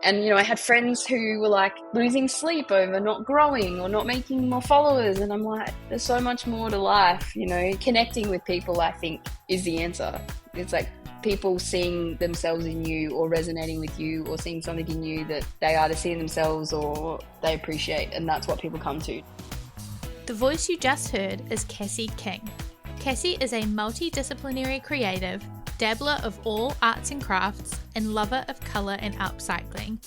And, I had friends who were like losing sleep over not growing or not making more followers. And I'm like, there's so much more to life, connecting with people, I think, is the answer. It's like people seeing themselves in you or resonating with you or seeing something in you that they either see in themselves or they appreciate. And that's what people come to. The voice you just heard is Kassy King. Kassy is a multidisciplinary creative, dabbler of all arts and crafts, and lover of colour and upcycling.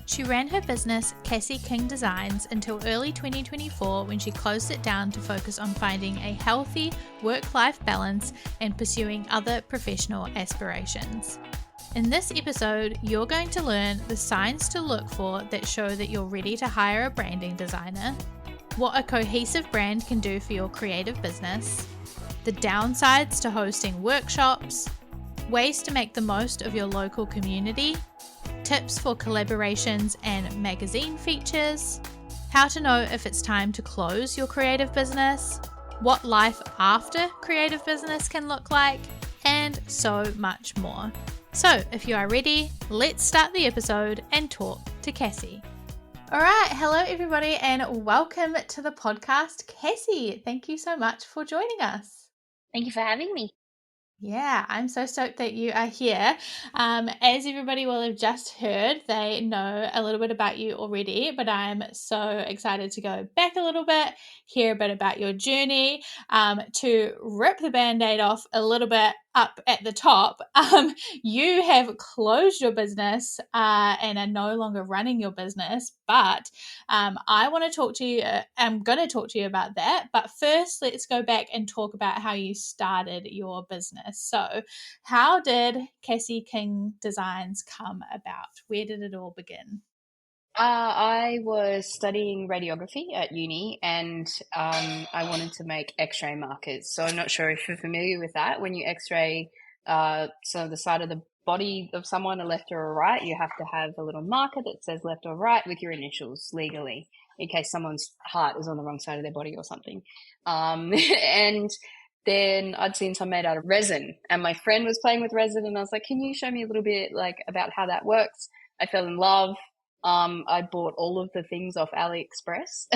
She ran her business, Kassy King Designs, until early 2024 when she closed it down to focus on finding a healthy work-life balance and pursuing other professional aspirations. In this episode, you're going to learn the signs to look for that show that you're ready to hire a branding designer, what a cohesive brand can do for your creative business, the downsides to hosting workshops, ways to make the most of your local community, tips for collaborations and magazine features, how to know if it's time to close your creative business, what life after creative business can look like, and so much more. So if you are ready, let's start the episode and talk to Kassy. All right, hello everybody and welcome to the podcast, Kassy. Thank you so much for joining us. Thank you for having me. Yeah, I'm so stoked that you are here. As everybody will have just heard, they know a little bit about you already, but I'm so excited to go back a little bit, hear a bit about your journey, to rip the Band-Aid off a little bit up at the top. You have closed your business and are no longer running your business, but I want to talk to you. I'm going to talk to you about that. But first, let's go back and talk about how you started your business. So, how did Kassy King Designs come about? Where did it all begin? I was studying radiography at uni and I wanted to make x-ray markers. So I'm not sure if you're familiar with that. When you x-ray so the side of the body of someone, a left or a right, you have to have a little marker that says left or right with your initials legally in case someone's heart is on the wrong side of their body or something. And then I'd seen some made out of resin and my friend was playing with resin and I was like, can you show me a little bit like about how that works? I fell in love. I bought all of the things off AliExpress.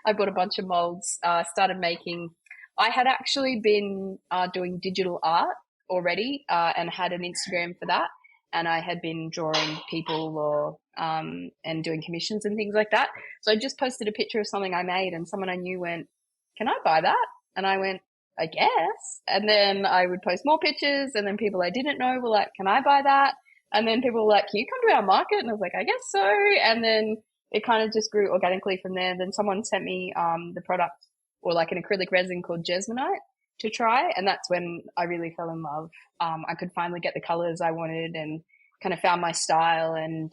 I bought a bunch of molds, started making. I had actually been doing digital art already and had an Instagram for that. And I had been drawing people or and doing commissions and things like that. So I just posted a picture of something I made and someone I knew went, can I buy that? And I went, I guess. And then I would post more pictures and then people I didn't know were like, can I buy that? And then people were like, can you come to our market? And I was like, I guess so. And then it kind of just grew organically from there. Then someone sent me the product or like an acrylic resin called Jesmonite to try. And that's when I really fell in love. I could finally get the colors I wanted and kind of found my style and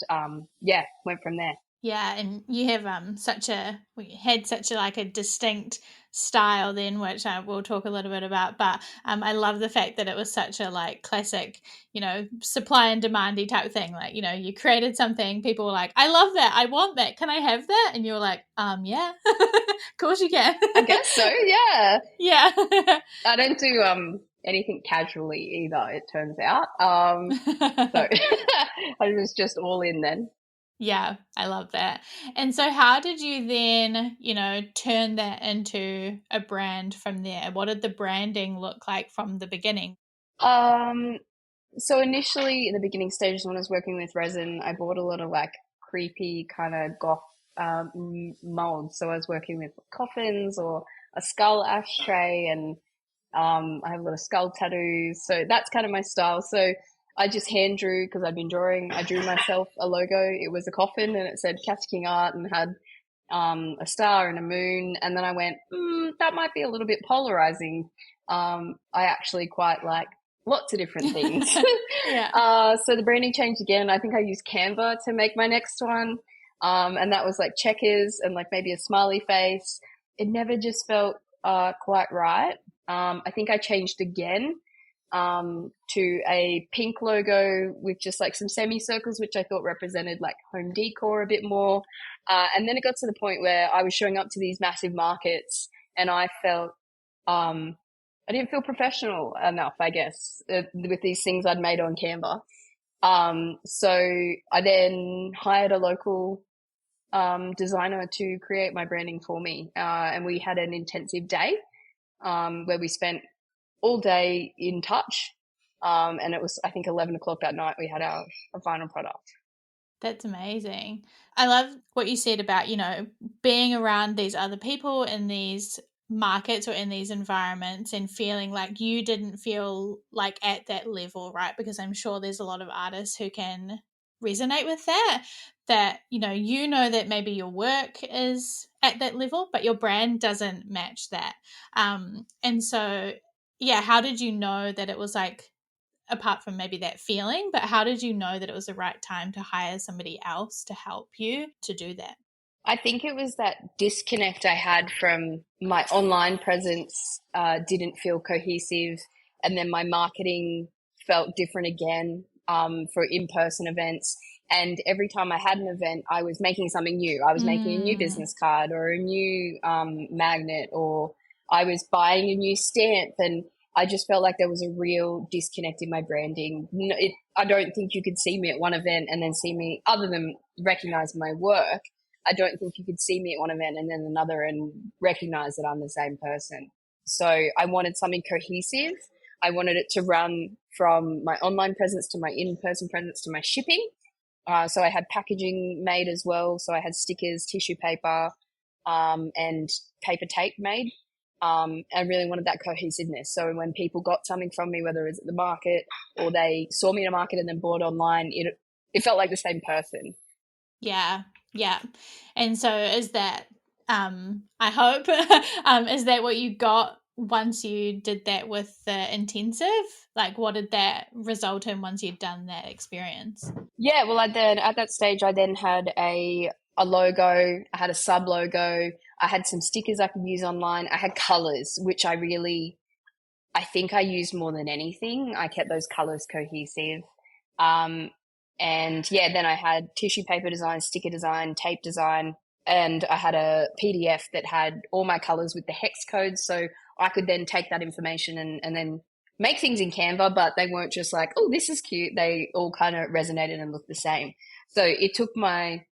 went from there. Yeah, and you have we had such a like a distinct style then, which I will talk a little bit about. But I love the fact that it was such a like classic, supply and demandy type thing. Like, you created something, people were like, I love that, I want that, can I have that? And you were like, yeah, of course you can. I guess so, yeah. Yeah. I don't do anything casually either, it turns out. So I was just all in then. Yeah, I love that. And so how did you then, turn that into a brand from there? What did the branding look like from the beginning? So initially in the beginning stages when I was working with resin, I bought a lot of like creepy kind of goth molds. So I was working with coffins or a skull ashtray and I have a lot of skull tattoos. So that's kind of my style. So I just hand drew because I'd been drawing. I drew myself a logo. It was a coffin and it said Kassy King Art and had a star and a moon. And then I went, that might be a little bit polarizing. I actually quite like lots of different things. Yeah. So the branding changed again. I think I used Canva to make my next one. And that was like checkers and like maybe a smiley face. It never just felt quite right. I think I changed again to a pink logo with just like some semicircles, which I thought represented like home decor a bit more. And then it got to the point where I was showing up to these massive markets and I felt, I didn't feel professional enough, I guess, with these things I'd made on Canva. So I then hired a local designer to create my branding for me. And we had an intensive day where we spent all day in touch. And it was, I think, 11 o'clock that night we had our final product. That's amazing. I love what you said about, being around these other people in these markets or in these environments and feeling like you didn't feel like at that level, right? Because I'm sure there's a lot of artists who can resonate with that, that maybe your work is at that level, but your brand doesn't match that. And so, yeah, how did you know that it was like, apart from maybe that feeling, but how did you know that it was the right time to hire somebody else to help you to do that? I think it was that disconnect I had from my online presence, didn't feel cohesive. And then my marketing felt different again, for in person events. And every time I had an event, I was making something new. I was making a new Mm, business card or a new magnet, or I was buying a new stamp. And I just felt like there was a real disconnect in my branding. I don't think you could see me at one event and then see me, other than recognize my work. I don't think you could see me at one event and then another and recognize that I'm the same person. So I wanted something cohesive. I wanted it to run from my online presence to my in-person presence to my shipping. So I had packaging made as well. So I had stickers, tissue paper, and paper tape made. I really wanted that cohesiveness. So when people got something from me, whether it was at the market or they saw me in a market and then bought online, it felt like the same person. yeah, yeah. And so is that, I hope, is that what you got once you did that with the intensive? Like, what did that result in once you'd done that experience? Yeah, well, I then at that stage, I then had a logo, I had a sub logo, I had some stickers I could use online, I had colors, which I think I used more than anything. I kept those colors cohesive. Um, and yeah, then I had tissue paper design, sticker design, tape design, and I had a PDF that had all my colors with the hex codes. So I could then take that information and then make things in Canva, but they weren't just like, oh, this is cute. They all kind of resonated and looked the same. So it took my,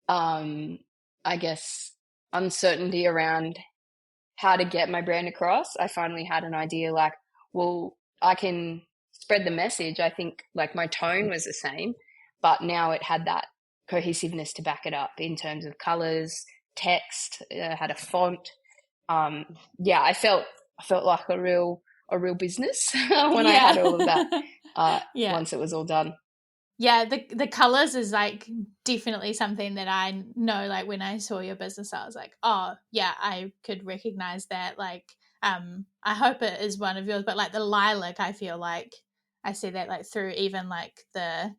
um, I guess, uncertainty around how to get my brand across. I finally had an idea like, well, I can spread the message. I think like my tone was the same, but now it had that cohesiveness to back it up in terms of colors, text, had a font. Um, yeah, I felt like a real business when I Yeah. had all of that. Yeah. Once it was all done. Yeah, the colors is like definitely something that I know. Like when I saw your business, I was like, oh yeah, I could recognize that. Like, I hope it is one of yours, but like the lilac, I feel like I see that like through even like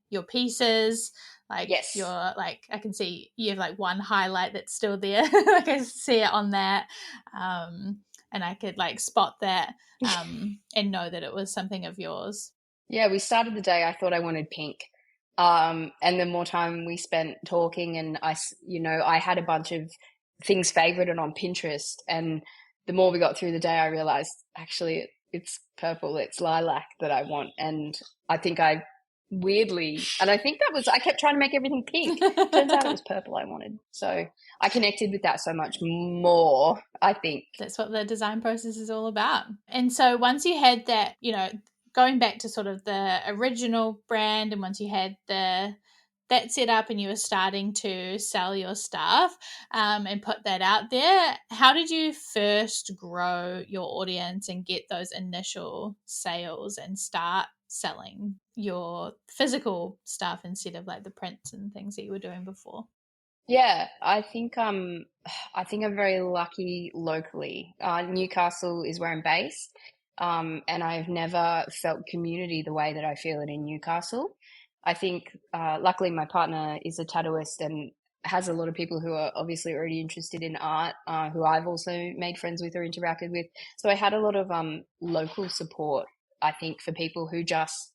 your pieces, like Yes. your like I can see you have like one highlight that's still there. Like I see it on that, and I could like spot that, and know that it was something of yours. Yeah, we started the day. I thought I wanted pink. And the more time we spent talking, and I had a bunch of things favorited on Pinterest. And the more we got through the day, I realized actually it's purple, it's lilac that I want. And I think I think I kept trying to make everything pink. Turns out it was purple I wanted. So I connected with that so much more, I think. That's what the design process is all about. And so once you had that, going back to sort of the original brand, and once you had that set up and you were starting to sell your stuff, and put that out there, how did you first grow your audience and get those initial sales and start selling your physical stuff instead of like the prints and things that you were doing before? Yeah, I think I'm very lucky locally. Newcastle is where I'm based, and I've never felt community the way that I feel it in Newcastle. I think, luckily, my partner is a tattooist and has a lot of people who are obviously already interested in art, who I've also made friends with or interacted with. So I had a lot of local support. I think for people who just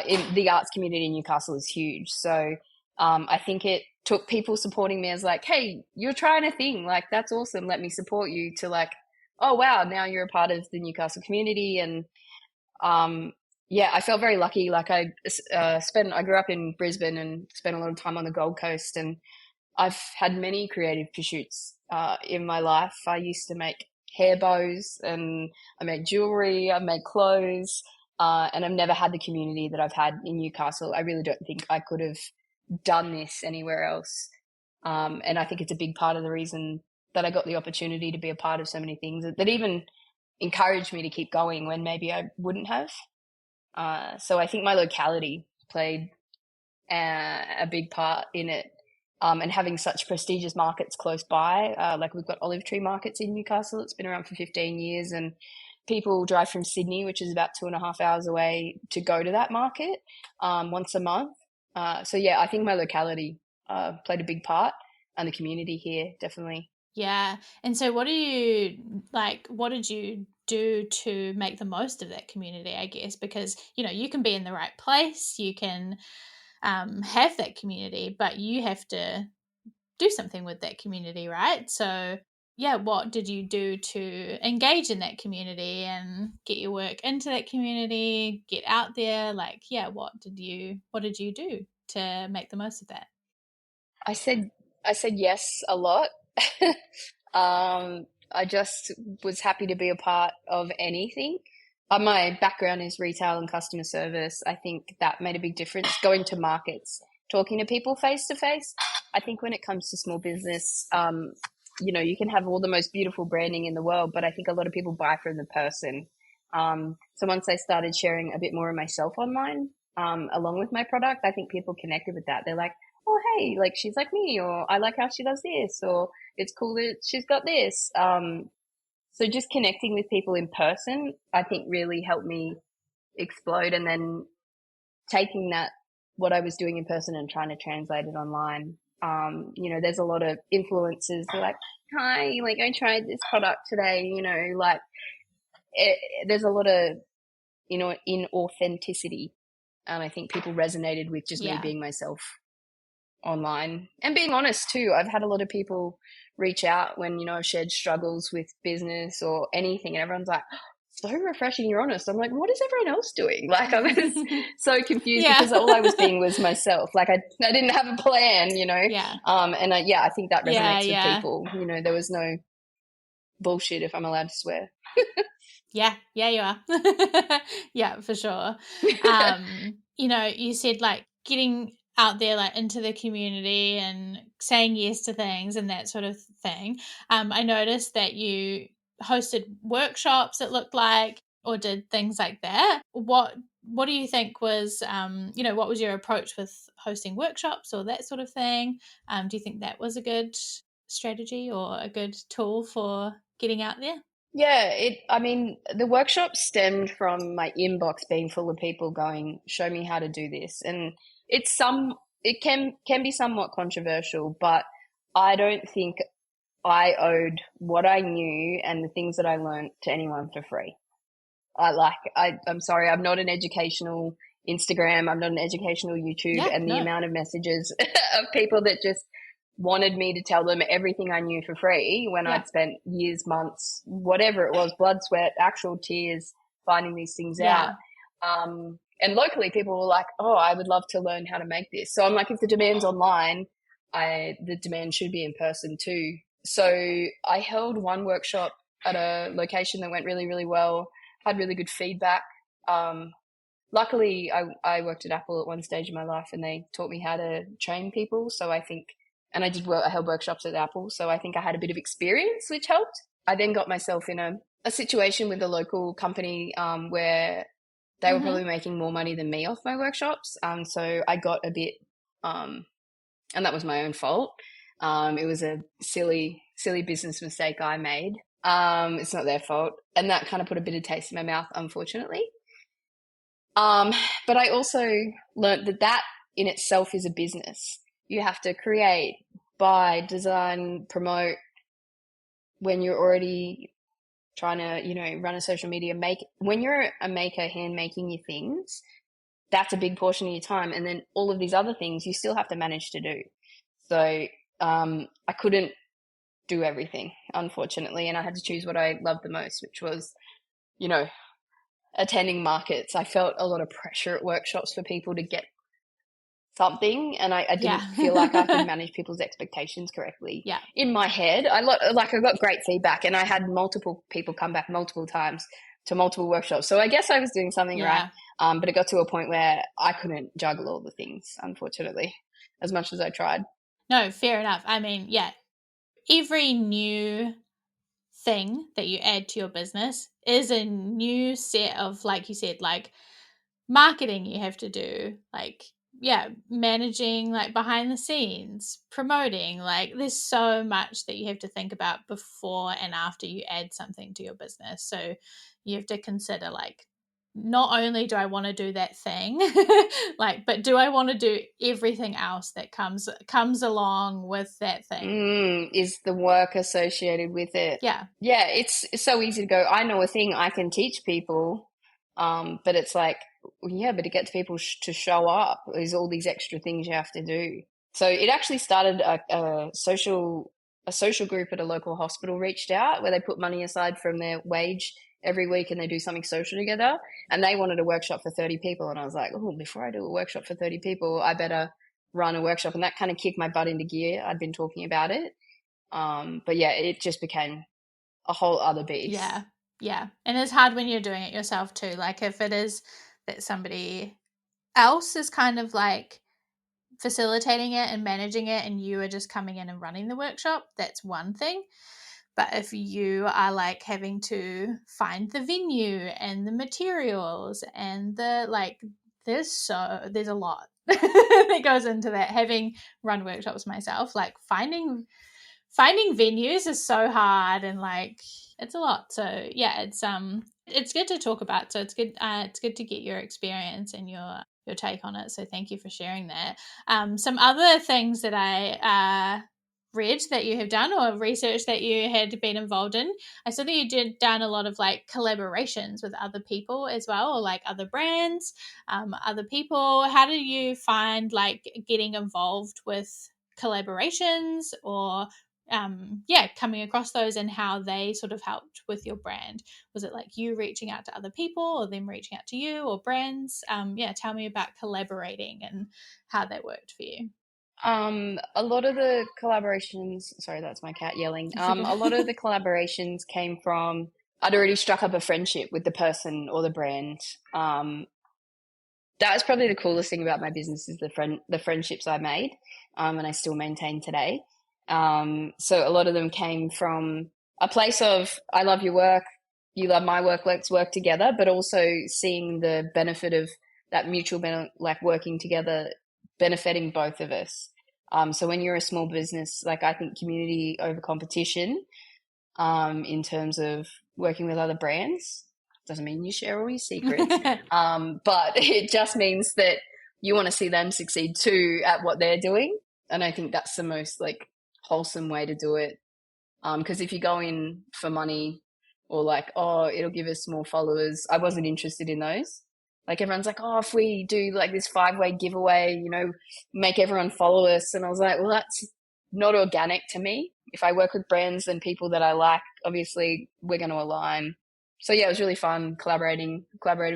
in the arts community in Newcastle is huge. So I think it took people supporting me as like, hey, you're trying a thing, like that's awesome. Let me support you. To like, oh wow, now you're a part of the Newcastle community, and um, Yeah, I felt very lucky. Like I grew up in Brisbane and spent a lot of time on the Gold Coast, and I've had many creative pursuits in my life. I used to make hair bows, and I make jewelry, I make clothes, and I've never had the community that I've had in Newcastle. I really don't think I could have done this anywhere else. And I think it's a big part of the reason that I got the opportunity to be a part of so many things that even encouraged me to keep going when maybe I wouldn't have. So I think my locality played a big part in it. And having such prestigious markets close by, like we've got Olive Tree Markets in Newcastle. It's been around for 15 years, and people drive from Sydney, which is about 2.5 hours away, to go to that market once a month. So yeah, I think my locality played a big part, and the community here definitely. Yeah. And so what did you do to make the most of that community, I guess? Because, you can be in the right place, you can have that community, but you have to do something with that community, right? So, yeah, what did you do to engage in that community and get your work into that community, get out there? Like, yeah, what did you do to make the most of that? I said I said yes a lot. I just was happy to be a part of anything. My background is retail and customer service. I think that made a big difference. Going to markets, talking to people face to face. I think when it comes to small business, you can have all the most beautiful branding in the world, but I think a lot of people buy from the person. So once I started sharing a bit more of myself online, along with my product, I think people connected with that. They're like, oh, hey, like she's like me, or I like how she does this, or it's cool that she's got this. So just connecting with people in person, I think really helped me explode. And then taking what I was doing in person and trying to translate it online. There's a lot of influencers who are like, hi, like I tried this product today, like there's a lot of, inauthenticity. And I think people resonated with just me Yeah. being myself online and being honest too. I've had a lot of people reach out when, I've shared struggles with business or anything, and everyone's like, so refreshing, you're honest. I'm like, what is everyone else doing? Like, I was so confused Yeah. because all I was being was myself. Like, I didn't have a plan, Yeah. and I think that Yeah, resonates with yeah. people. There was no bullshit, if I'm allowed to swear. Yeah, yeah, you are. Yeah, for sure. You said like getting out there like into the community and saying yes to things and that sort of thing. I noticed that you hosted workshops, it looked like, or did things like that. What do you think was what was your approach with hosting workshops or that sort of thing? Do you think that was a good strategy or a good tool for getting out there? Yeah, I mean, the workshop stemmed from my inbox being full of people going, show me how to do this. And it can be somewhat controversial, but I don't think I owed what I knew and the things that I learned to anyone for free. I'm sorry, I'm not an educational Instagram, I'm not an educational YouTube, Yeah, and the no. amount of messages of people that just wanted me to tell them everything I knew for free when Yeah. I'd spent years, months, whatever it was, blood, sweat, actual tears, finding these things out. Yeah. And locally, people were like, "Oh, I would love to learn how to make this." So I'm like, if the demand's online, the demand should be in person too. So I held one workshop at a location that went really, really well, had really good feedback. Luckily, I worked at Apple at one stage in my life, and they taught me how to train people. So I think, and I held workshops at Apple, so I think I had a bit of experience, which helped. I then got myself in a situation with a local company where they were Mhm. probably making more money than me off my workshops. So I got a bit, and that was my own fault. It was a silly, silly business mistake I made. It's not their fault, and that kind of put a bit of taste in my mouth, unfortunately. Um, but I also learned that in itself is a business. You have to create, buy, design, promote when you're already trying to, run a social media, when you're a maker, hand making your things, that's a big portion of your time. And then all of these other things you still have to manage to do. So, I couldn't do everything, unfortunately. And I had to choose what I loved the most, which was, you know, attending markets. I felt a lot of pressure at workshops for people to get something, and I didn't feel like I could Yeah. manage people's expectations correctly. Yeah. In my head, I got great feedback, and I had multiple people come back multiple times to multiple workshops. So I guess I was doing something right. Yeah. But it got to a point where I couldn't juggle all the things, unfortunately, as much as I tried. No, fair enough. I mean, yeah, every new thing that you add to your business is a new set of, like you said, like marketing you have to do, like, yeah, managing, like behind the scenes, promoting, like there's so much that you have to think about before and after you add something to your business. So you have to consider, like, not only do I want to do that thing, like, but do I want to do everything else that comes along with that thing? Is the work associated with it? Yeah. Yeah, it's so easy to go, I know a thing I can teach people, but it's like, yeah, but to get people to show up, there's all these extra things you have to do. So it actually started a social group at a local hospital reached out where they put money aside from their wage every week and they do something social together. And they wanted a workshop for 30 people. And I was like, oh, before I do a workshop for 30 people, I better run a workshop. And that kind of kicked my butt into gear. I'd been talking about it. But yeah, it just became a whole other beast. Yeah. Yeah. And it's hard when you're doing it yourself too. Like if it is that somebody else is kind of like facilitating it and managing it and you are just coming in and running the workshop, that's one thing. But if you are like having to find the venue and the materials and the like, there's a lot that goes into that. Having run workshops myself, like finding venues is so hard and like it's a lot. So yeah, it's good to talk about. So it's good to get your experience and your take on it. So thank you for sharing that. Some other things that I read that you have done or research that you had been involved in. I saw that you did done a lot of like collaborations with other people as well, or like other brands, other people. How do you find like getting involved with collaborations or coming across those and how they sort of helped with your brand? Was it like you reaching out to other people or them reaching out to you or brands? Tell me about collaborating and how that worked for you. A lot of the collaborations, sorry, that's my cat yelling. A lot of the collaborations came from I'd already struck up a friendship with the person or the brand. That was probably the coolest thing about my business is the friendships I made, and I still maintain today. So a lot of them came from a place of I love your work, you love my work, let's work together, but also seeing the benefit of that mutual like working together, benefiting both of us. So when you're a small business, like I think community over competition, in terms of working with other brands, doesn't mean you share all your secrets, but it just means that you want to see them succeed too at what they're doing. And I think that's the most like wholesome way to do it. Because if you go in for money or like, oh, it'll give us more followers, I wasn't interested in those. Like everyone's like, oh, if we do like this 5-way giveaway, make everyone follow us. And I was like, well, that's not organic to me. If I work with brands and people that I like, obviously we're going to align. So yeah, it was really fun collaborated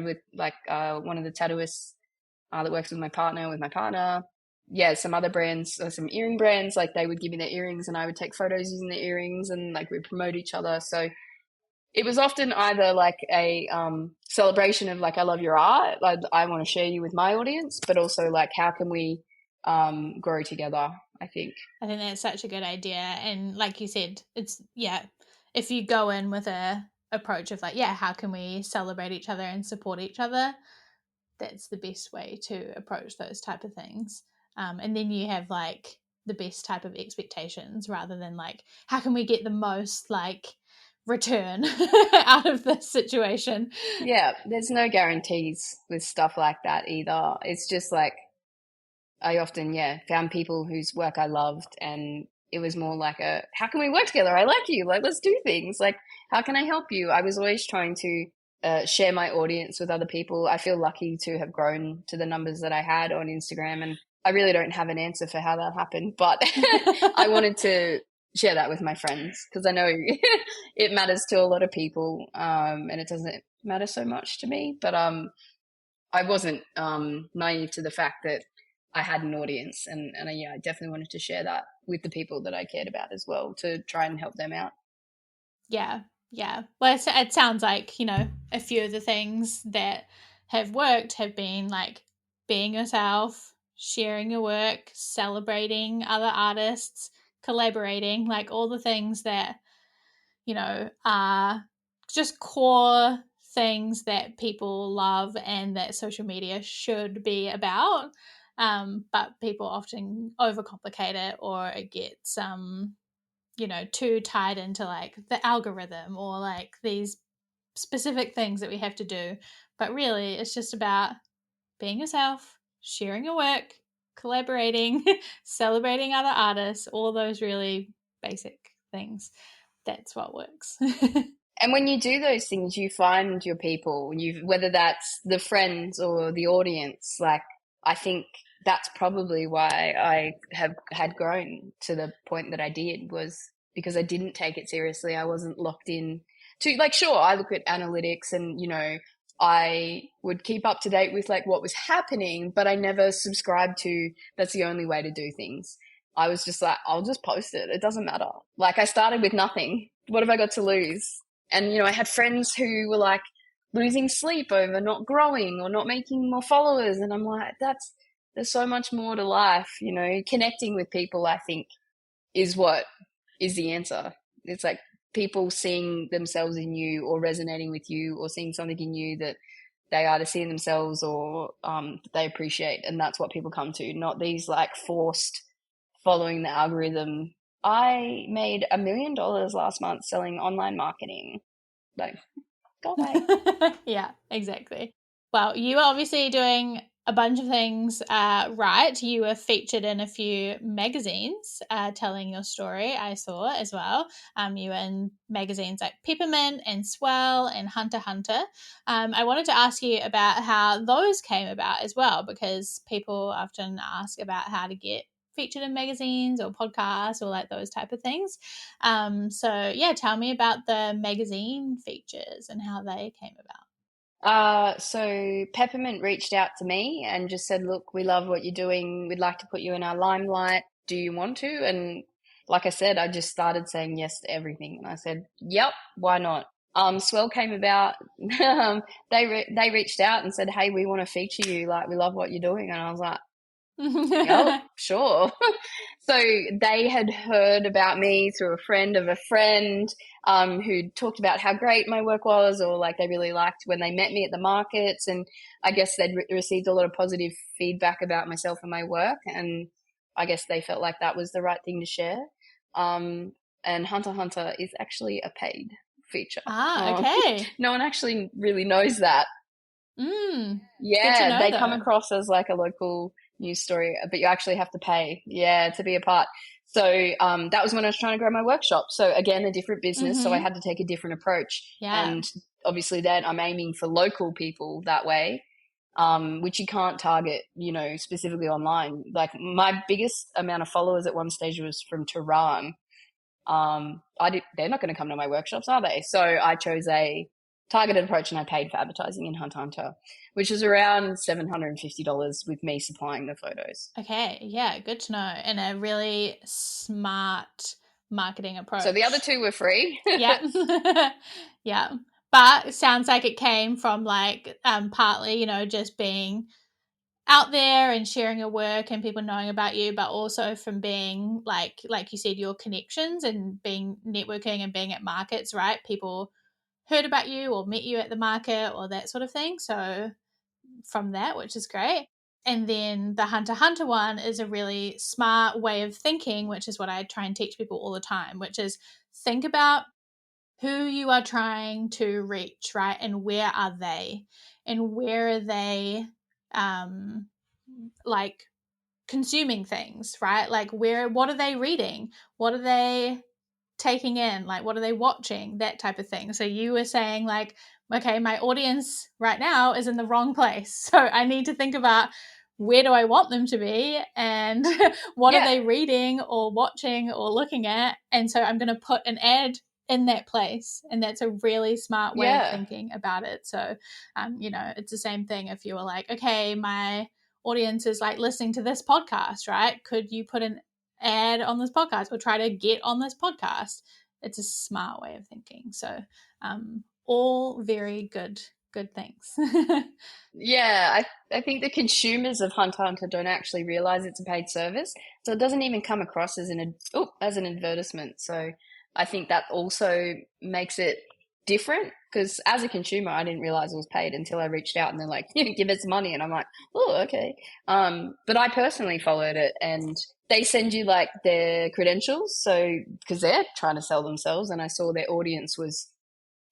with like one of the tattooists that works with my partner. Yeah, some other brands, some earring brands, like they would give me their earrings and I would take photos using their earrings and like we'd promote each other. So it was often either like a celebration of like, I love your art, like I want to share you with my audience, but also like, how can we grow together, I think. I think that's such a good idea. And like you said, it's, if you go in with a approach of like, how can we celebrate each other and support each other, that's the best way to approach those type of things. And then you have like the best type of expectations rather than like, how can we get the most like return out of this situation? Yeah, there's no guarantees with stuff like that either. It's just like I often, found people whose work I loved, and it was more like how can we work together? I like you, like let's do things. Like, how can I help you? I was always trying to share my audience with other people. I feel lucky to have grown to the numbers that I had on Instagram, and I really don't have an answer for how that happened, but I wanted to share that with my friends because I know it matters to a lot of people, and it doesn't matter so much to me. But I wasn't naive to the fact that I had an audience, and yeah, I definitely wanted to share that with the people that I cared about as well to try and help them out. Yeah, yeah. Well, it sounds like, a few of the things that have worked have been like being yourself, sharing your work, celebrating other artists, collaborating, like all the things that, are just core things that people love and that social media should be about. But people often overcomplicate it, or it gets too tied into like the algorithm or like these specific things that we have to do. But really, it's just about being yourself, sharing your work, collaborating, celebrating other artists, all those really basic things. That's what works. And when you do those things, you find your people, whether that's the friends or the audience. Like, I think that's probably why I have had grown to the point that I did, was because I didn't take it seriously. I wasn't locked in to, like, sure, I look at analytics and, I would keep up to date with like what was happening, but I never subscribed to that's the only way to do things. I was just like, I'll just post it. It doesn't matter. Like, I started with nothing. What have I got to lose? And, I had friends who were like losing sleep over not growing or not making more followers. And I'm like, there's so much more to life, connecting with people, I think, is what is the answer. It's like people seeing themselves in you or resonating with you or seeing something in you that they either see in themselves or they appreciate. And that's what people come to, not these like forced following the algorithm. I made $1 million last month selling online marketing. Like, go away. Yeah, exactly. Well, you were obviously doing a bunch of things right. You were featured in a few magazines telling your story, I saw as well. You were in magazines like Peppermint and Swell and Hunter x Hunter. I wanted to ask you about how those came about as well, because people often ask about how to get featured in magazines or podcasts or like those type of things. So yeah, tell me about the magazine features and how they came about. So Peppermint reached out to me and just said, look, we love what you're doing. We'd like to put you in our limelight. Do you want to? And like I said, I just started saying yes to everything. And I said, yep, why not? Swell came about. They reached out and said, hey, we want to feature you. Like, we love what you're doing. And I was like, yep, sure. So they had heard about me through a friend of a friend, who talked about how great my work was, or like they really liked when they met me at the markets. And I guess they'd received a lot of positive feedback about myself and my work. And I guess they felt like that was the right thing to share. And Hunter x Hunter is actually a paid feature. Okay. No one actually really knows that. Yeah, they come across as like a local news story, but you actually have to pay, to be a part. So that was when I was trying to grow my workshop. So again, a different business. So I had to take a different approach. Yeah. And obviously then I'm aiming for local people that way, which you can't target, specifically online. Like my biggest amount of followers at one stage was from Tehran. They're not going to come to my workshops, are they? So I chose a targeted approach and I paid for advertising in Hunter x Hunter, which is around $750 with me supplying the photos. Okay, yeah, good to know. And a really smart marketing approach. So the other two were free. Yeah. Yeah. But it sounds like it came from like partly, just being out there and sharing your work and people knowing about you, but also from being like you said, your connections and being networking and being at markets, right? People heard about you or met you at the market or that sort of thing. So from that, which is great. And then the Hunter x Hunter one is a really smart way of thinking, which is what I try and teach people all the time, which is think about who you are trying to reach, right? And where are they? And where are they like consuming things, right? Like what are they reading? What are they taking in? Like what are they watching? That type of thing. So you were saying like, okay, my audience right now is in the wrong place. So I need to think about where do I want them to be, and what are Yeah. they reading or watching or looking at, and so I'm going to put an ad in that place. And that's a really smart way of Yeah. thinking about it. So it's the same thing if you were like, okay, my audience is like listening to this podcast, right? Could you put an ad on this podcast or try to get on this podcast? It's a smart way of thinking. So all very good things. Yeah, I think the consumers of Hunt Hunter don't actually realize it's a paid service, so it doesn't even come across as as an advertisement. So I think that also makes it different because as a consumer, I didn't realize it was paid until I reached out and they're like, "Yeah, give us money," and I'm like, "Oh, okay." But I personally followed it, and they send you like their credentials, so because they're trying to sell themselves, and I saw their audience was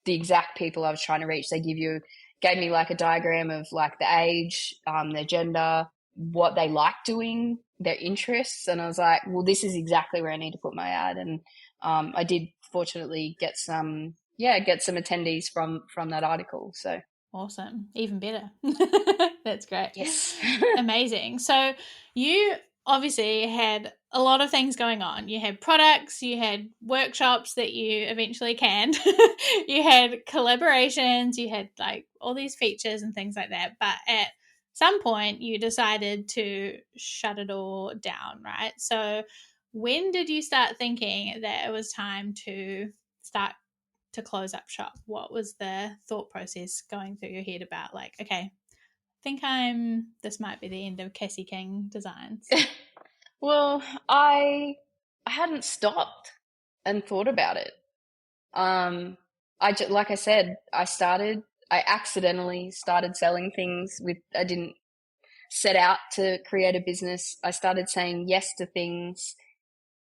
the exact people I was trying to reach. They gave me like a diagram of like the age, their gender, what they like doing, their interests, and I was like, well, this is exactly where I need to put my ad. And I did fortunately get some attendees from that article. So awesome, even better. That's great. yes. Amazing. So you obviously had a lot of things going on. You had products, you had workshops that you eventually canned, you had collaborations, you had like all these features and things like that. But at some point, you decided to shut it all down, right? So when did you start thinking that it was time to start to close up shop? What was the thought process going through your head about like, okay, think this might be the end of Kassy King Designs? Well, I hadn't stopped and thought about it. Like I said, I accidentally started selling things I didn't set out to create a business. I started saying yes to things.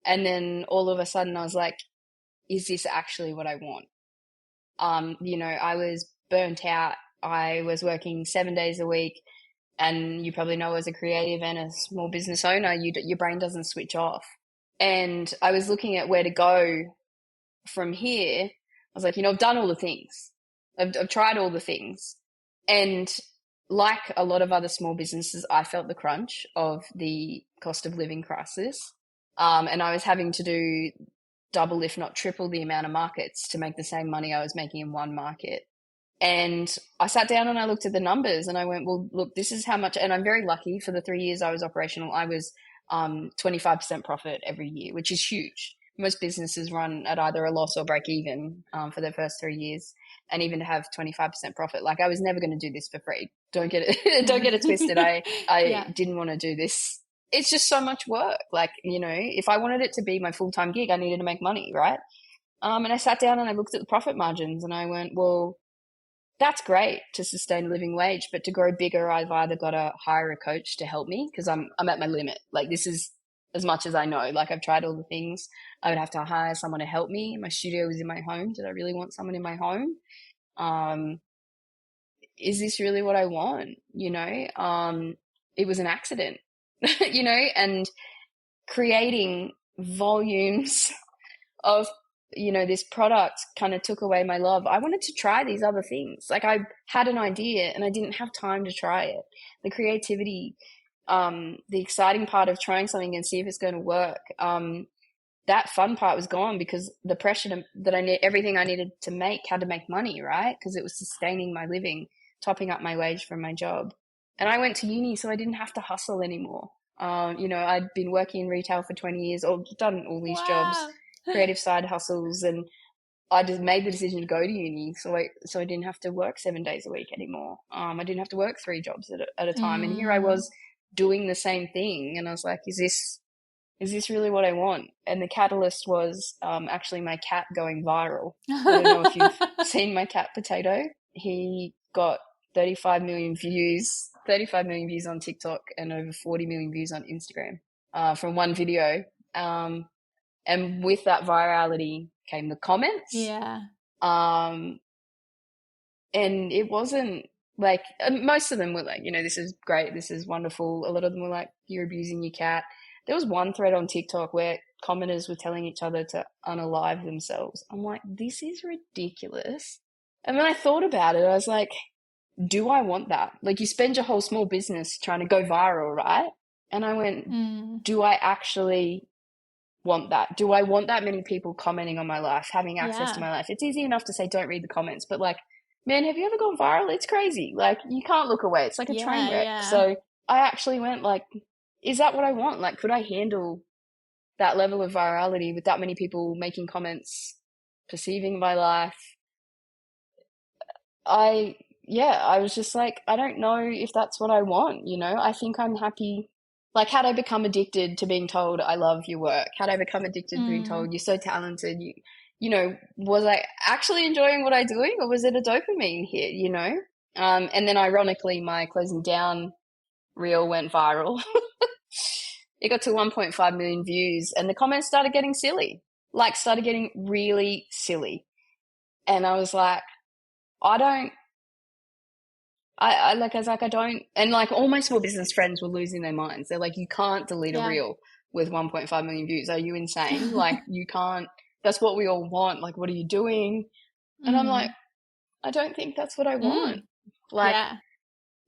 And then all of a sudden I was like, is this actually what I want? I was burnt out. I was working 7 days a week, and you probably know as a creative and a small business owner, your brain doesn't switch off. And I was looking at where to go from here. I was like, I've done all the things. I've tried all the things. And like a lot of other small businesses, I felt the crunch of the cost of living crisis. And I was having to do double, if not triple, the amount of markets to make the same money I was making in one market. And I sat down and I looked at the numbers and I went, well, look, this is how much. And I'm very lucky. For the 3 years I was operational, I was 25% profit every year, which is huge. Most businesses run at either a loss or break even for their first 3 years. And even to have 25% profit, like I was never going to do this for free. Don't get it twisted. I didn't want to do this. It's just so much work. Like, if I wanted it to be my full-time gig, I needed to make money, right? And I sat down and I looked at the profit margins and I went, well, that's great to sustain a living wage, but to grow bigger, I've either got to hire a coach to help me because I'm at my limit. Like, this is as much as I know. Like, I've tried all the things. I would have to hire someone to help me. My studio was in my home. Did I really want someone in my home? Is this really what I want? It was an accident, and creating volumes of this product kind of took away my love. I wanted to try these other things. Like, I had an idea and I didn't have time to try it. The creativity, the exciting part of trying something and see if it's going to work, that fun part was gone because the pressure that everything I needed to make had to make money, right? Because it was sustaining my living, topping up my wage from my job. And I went to uni, so I didn't have to hustle anymore. I'd been working in retail for 20 years or done all these jobs, creative side hustles, and I just made the decision to go to uni, so I didn't have to work 7 days a week anymore. I didn't have to work 3 jobs at a time, and here I was doing the same thing, and I was like, is this really what I want? And the catalyst was actually my cat going viral. I don't know if you've seen my cat Potato. He got 35 million views on TikTok and over 40 million views on Instagram from one video. And with that virality came the comments. Yeah. And it wasn't like, most of them were like, this is great, this is wonderful. A lot of them were like, you're abusing your cat. There was one thread on TikTok where commenters were telling each other to unalive themselves. I'm like, this is ridiculous. And when I thought about it, I was like, do I want that? Like, you spend your whole small business trying to go viral, right? And I went, do I actually want that? Do I want that many people commenting on my life, having access to my life? It's easy enough to say, don't read the comments, but like, man, have you ever gone viral? It's crazy. Like, you can't look away. It's like a train wreck. Yeah. So I actually went like, is that what I want? Like, could I handle that level of virality with that many people making comments, perceiving my life? I was just like, I don't know if that's what I want, you know? I think I'm happy. Like, had I become addicted to being told I love your work, had I become addicted to being told you're so talented, you know, was I actually enjoying what I'm doing, or was it a dopamine hit, you know? And then ironically, my closing down reel went viral. It got to 1.5 million views, and the comments started getting silly, like started getting really silly. And I was like, I don't, I don't, and like all my small business friends were losing their minds. They're like, you can't delete a reel with 1.5 million views. Are you insane? Like, you can't, that's what we all want. Like, what are you doing? And I'm like, I don't think that's what I want. Like,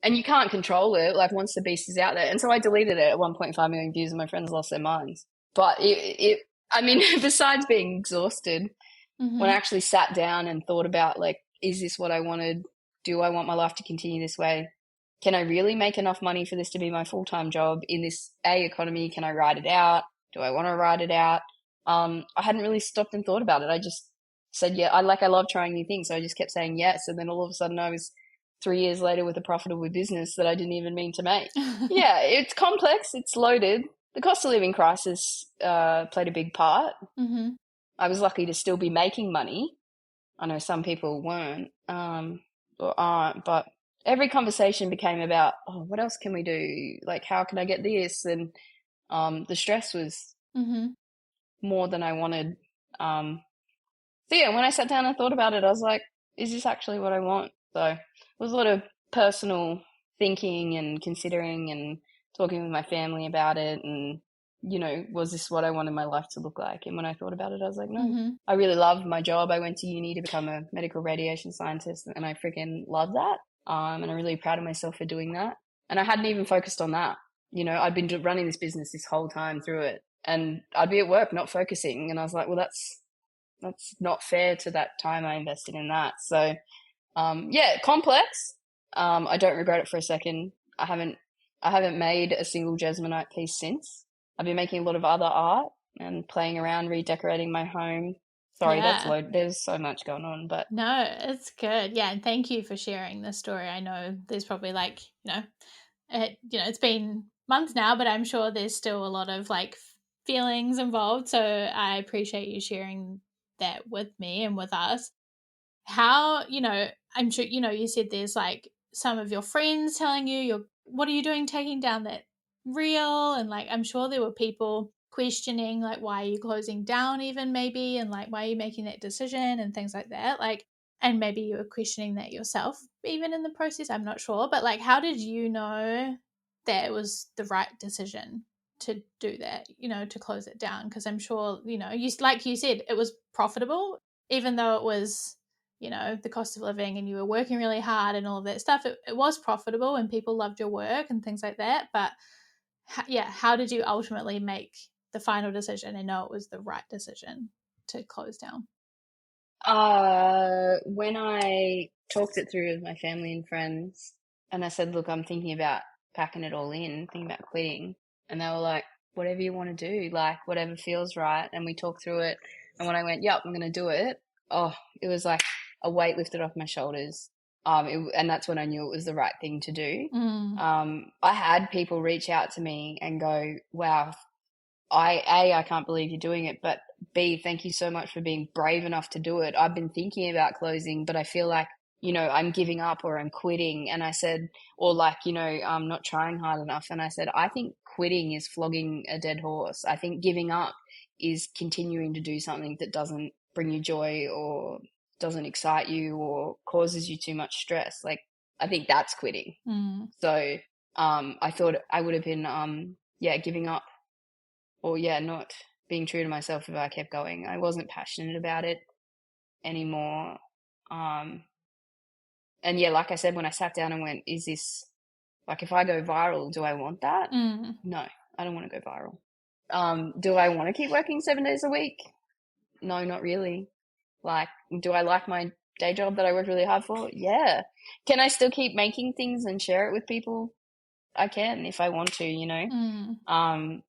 and you can't control it. Like, once the beast is out there. And so I deleted it at 1.5 million views, and my friends lost their minds. But I mean, besides being exhausted, when I actually sat down and thought about, like, is this what I wanted? Do I want my life to continue this way? Can I really make enough money for this to be my full-time job in this economy? Can I ride it out? Do I want to ride it out? I hadn't really stopped and thought about it. I just said, yeah, I love trying new things. So I just kept saying yes. And then all of a sudden I was 3 years later with a profitable business that I didn't even mean to make. Yeah, it's complex. It's loaded. The cost of living crisis played a big part. I was lucky to still be making money. I know some people weren't or aren't, but every conversation became about, oh, what else can we do? Like, how can I get this? And the stress was more than I wanted. So yeah, when I sat down and thought about it, I was like, is this actually what I want? So it was a lot of personal thinking and considering and talking with my family about it, and, you know, was this what I wanted my life to look like? And when I thought about it, I was like, no, I really love my job. I went to uni to become a medical radiation scientist, and I freaking love that. And I'm really proud of myself for doing that. And I hadn't even focused on that. You know, I'd been running this business this whole time through it, and I'd be at work not focusing. And I was like, well, that's not fair to that time I invested in that. So, yeah, complex. I don't regret it for a second. I haven't made a single Jesmonite piece since. I've been making a lot of other art and playing around, redecorating my home. Sorry, that's loaded. There's so much going on, but no, it's good. Yeah, and thank you for sharing this story. I know there's probably like, it's been months now, but I'm sure there's still a lot of like feelings involved. So I appreciate you sharing that with me and with us. How, I'm sure, you said there's like some of your friends telling you, what are you doing taking down that reel? And like, I'm sure there were people questioning, like, why are you closing down even maybe? And like, why are you making that decision and things like that? Like, and maybe you were questioning that yourself even in the process. I'm not sure. But like, how did you know that it was the right decision to do that, to close it down? Because I'm sure, like you said, it was profitable, even though it was, the cost of living and you were working really hard and all of that stuff. It was profitable and people loved your work and things like that. But how did you ultimately make the final decision and know it was the right decision to close down? When I talked it through with my family and friends, and I said, look, I'm thinking about packing it all in, thinking about quitting. And they were like, whatever you want to do, like whatever feels right. And we talked through it. And when I went, yep, I'm going to do it, oh, it was like a weight lifted off my shoulders. And that's when I knew it was the right thing to do. I had people reach out to me and go, wow, I can't believe you're doing it, but B, thank you so much for being brave enough to do it. I've been thinking about closing, but I feel like, I'm giving up or I'm quitting. And I said, or like, I'm not trying hard enough. And I said, I think quitting is flogging a dead horse. I think giving up is continuing to do something that doesn't bring you joy or doesn't excite you or causes you too much stress. Like, I think that's quitting. So I thought I would have been, giving up or, not being true to myself if I kept going. I wasn't passionate about it anymore. And yeah, like I said, when I sat down and went, is this, like, if I go viral, do I want that? No, I don't want to go viral. Do I want to keep working 7 days a week? No, not really. Like, do I like my day job that I work really hard for? Yeah. Can I still keep making things and share it with people? I can if I want to, you know.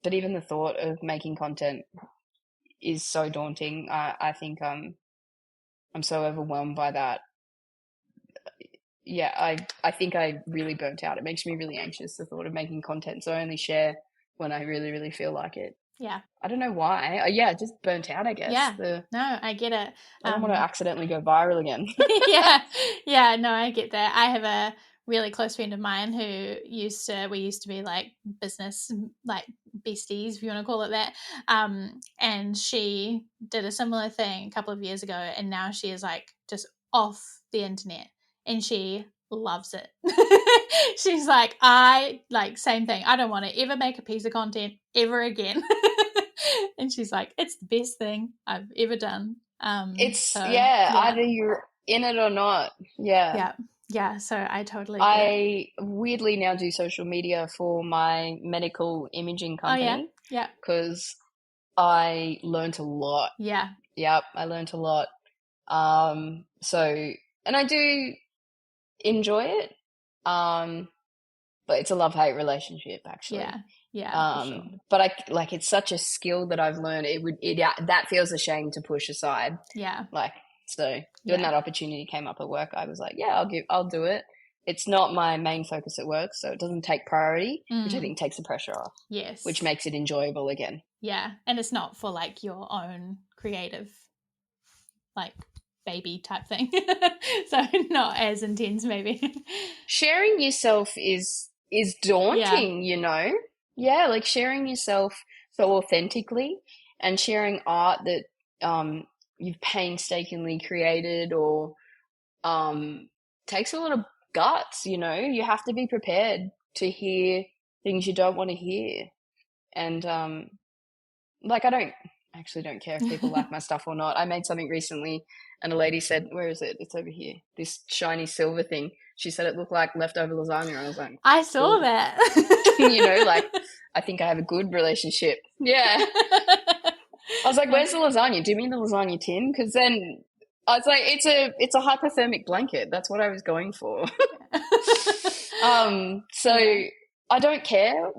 But even the thought of making content is so daunting. I think I'm so overwhelmed by that. Yeah, I think I really burnt out. It makes me really anxious, the thought of making content. So I only share when I really, really feel like it. Yeah. I don't know why. Yeah, just burnt out, I guess. Yeah. No, I get it. I don't want to accidentally go viral again. Yeah, no, I get that. I have a really close friend of mine who we used to be like business, like besties, if you want to call it that. And she did a similar thing a couple of years ago, and now she is like just off the internet, and she loves it. She's like, same thing. I don't want to ever make a piece of content ever again. And she's like, it's the best thing I've ever done. Either you're in it or not. Yeah, so I totally get I weirdly now do social media for my medical imaging company. Oh, yeah. Because I learned a lot. Yeah. Yep, I learned a lot. And I do enjoy it. But it's a love-hate relationship, actually. Yeah, for sure. But it's such a skill that I've learned. That feels a shame to push aside. Yeah. So when that opportunity came up at work, I was like, yeah, I'll do it. It's not my main focus at work, so it doesn't take priority, which I think takes the pressure off. Yes. Which makes it enjoyable again. Yeah, and it's not for like your own creative, like, baby type thing. So not as intense, maybe. Sharing yourself is daunting, you know? Yeah, like sharing yourself so authentically and sharing art that you've painstakingly created or takes a lot of guts, you know? You have to be prepared to hear things you don't want to hear. And I don't care if people like my stuff or not. I made something recently and a lady said, where is it? It's over here. This shiny silver thing. She said it looked like leftover lasagna. And I was like, I saw that. You know, like, I think I have a good relationship. Yeah. I was like, where's the lasagna? Do you mean the lasagna tin? Because then I was like, it's a hypothermic blanket. That's what I was going for. So I don't care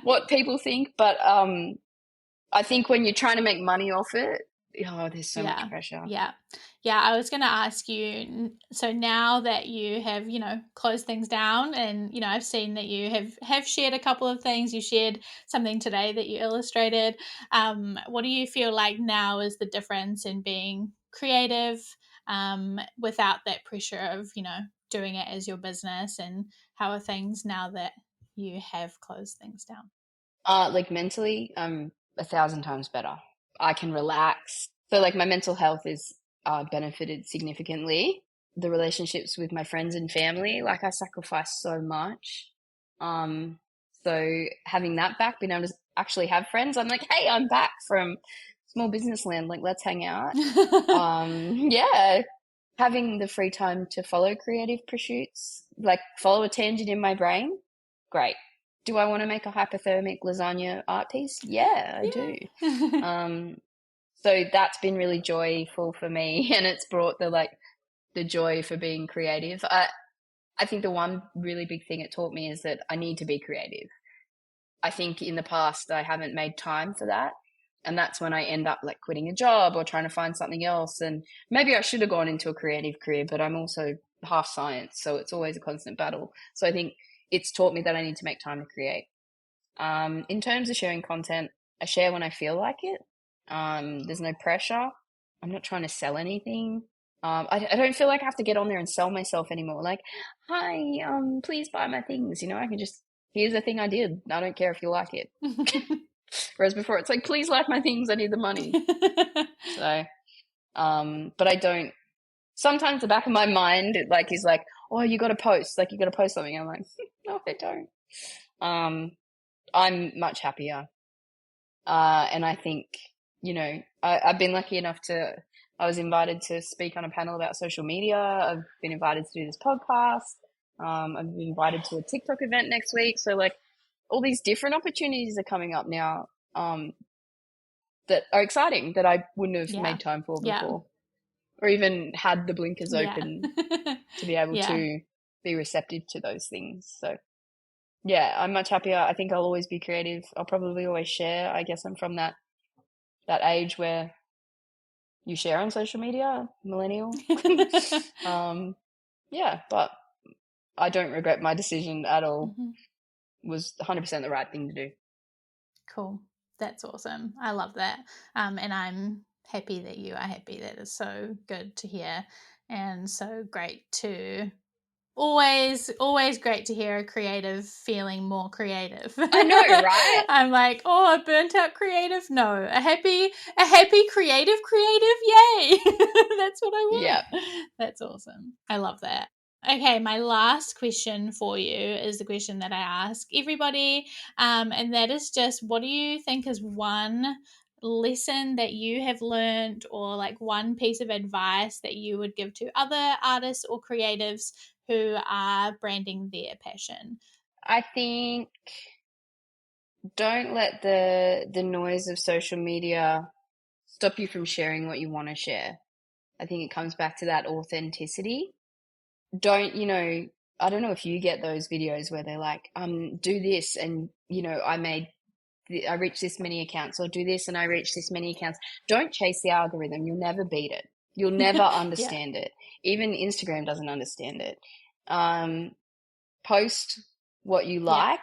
what people think, but I think when you're trying to make money off it, there's so much pressure. Yeah, I was going to ask you, so now that you have, closed things down and, I've seen that you have shared a couple of things. You shared something today that you illustrated. What do you feel like now is the difference in being creative without that pressure of, doing it as your business, and how are things now that you have closed things down? Like mentally, 1,000 times better. I can relax. So like my mental health is benefited significantly. The relationships with my friends and family, like I sacrificed so much. So having that back, being able to actually have friends, I'm like, hey, I'm back from small business land. Like, let's hang out. Having the free time to follow creative pursuits, like follow a tangent in my brain, great. Do I want to make a hypothermic lasagna art piece? Yeah, I do. So that's been really joyful for me, and it's brought the joy for being creative. I think the one really big thing it taught me is that I need to be creative. I think in the past I haven't made time for that, and that's when I end up like quitting a job or trying to find something else. And maybe I should have gone into a creative career, but I'm also half science, so it's always a constant battle. So I think it's taught me that I need to make time to create. In terms of sharing content, I share when I feel like it. There's no pressure. I'm not trying to sell anything. I don't feel like I have to get on there and sell myself anymore. Like, hi, please buy my things. I can just, here's the thing I did. I don't care if you like it. Whereas before it's like, please like my things. I need the money. So, but I don't, sometimes the back of my mind, is like, oh, you got to post. Like, you got to post something. I'm like, no, I don't. I'm much happier. And I think I've been lucky enough I was invited to speak on a panel about social media. I've been invited to do this podcast. I've been invited to a TikTok event next week. So like all these different opportunities are coming up now, that are exciting that I wouldn't have made time for before, or even had the blinkers open to be able to be receptive to those things. So yeah, I'm much happier. I think I'll always be creative. I'll probably always share. I guess I'm from that age where you share on social media, millennial. But I don't regret my decision at all. It was 100% the right thing to do. Cool. That's awesome. I love that. And I'm happy that you are happy. That is so good to hear, and so great to always great to hear a creative feeling more creative. I know, right? I'm like, oh, a burnt out creative? No, a happy creative, yay. That's what I want. Yeah. That's awesome. I love that. Okay, my last question for you is the question that I ask everybody, and that is just, what do you think is one lesson that you have learned, or like one piece of advice that you would give to other artists or creatives who are branding their passion? I think don't let the noise of social media stop you from sharing what you want to share. I think it comes back to that authenticity. I don't know if you get those videos where they're like, do this and, I reached this many accounts, or do this and I reached this many accounts. Don't chase the algorithm. You'll never beat it. You'll never understand it. Even Instagram doesn't understand it. Post what you like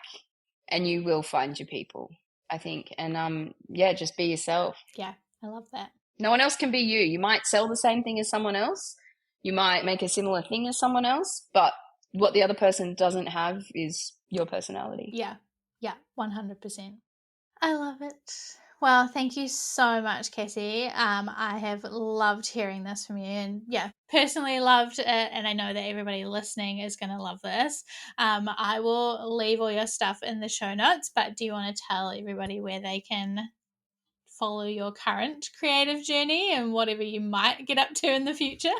and you will find your people, I think. And just be yourself. Yeah, I love that. No one else can be you. You might sell the same thing as someone else. You might make a similar thing as someone else, but what the other person doesn't have is your personality. Yeah, 100%. I love it. Well, thank you so much, Kassy. I have loved hearing this from you, and personally loved it, and I know that everybody listening is going to love this. I will leave all your stuff in the show notes, but do you want to tell everybody where they can follow your current creative journey and whatever you might get up to in the future?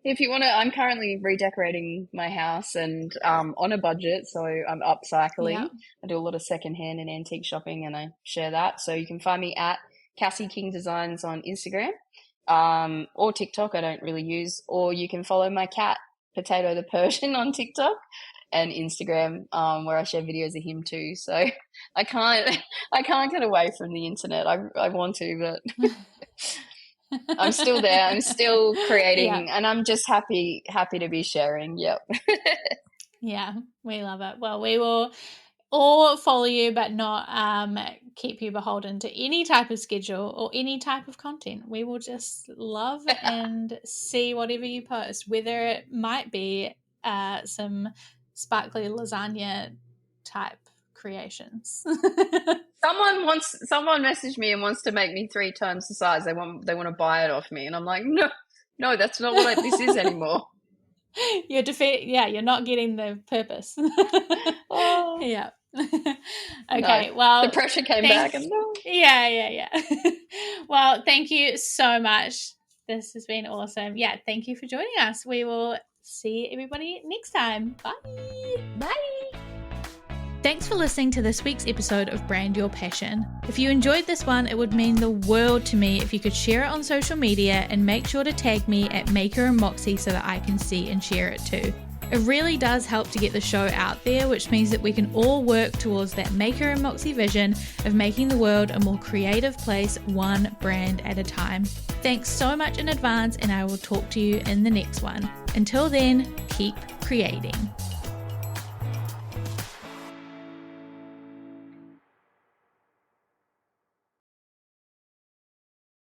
If you want to, I'm currently redecorating my house and on a budget, so I'm upcycling. Yeah. I do a lot of secondhand and antique shopping, and I share that. So you can find me at Kassy King Designs on Instagram, or TikTok. I don't really use, or you can follow my cat, Potato the Persian, on TikTok and Instagram, where I share videos of him too. So I can't get away from the internet. I want to, but I'm still there. I'm still creating, and I'm just happy to be sharing. Yep. Yeah, we love it. Well, we will all follow you, but not keep you beholden to any type of schedule or any type of content. We will just love and see whatever you post, whether it might be some sparkly lasagna type creations. Someone messaged me and wants to make me 3 times the size. They want to buy it off me, and I'm like, no, that's not what this is anymore. You're not getting the purpose. Oh. Yeah. Okay. No, well, the pressure came back. And no. Yeah. Well, thank you so much. This has been awesome. Yeah. Thank you for joining us. We will see everybody next time. Bye. Bye. Thanks for listening to this week's episode of Brand Your Passion. If you enjoyed this one, it would mean the world to me if you could share it on social media and make sure to tag me at Maker and Moxie so that I can see and share it too. It really does help to get the show out there, which means that we can all work towards that Maker and Moxie vision of making the world a more creative place, one brand at a time. Thanks so much in advance, and I will talk to you in the next one. Until then, keep creating.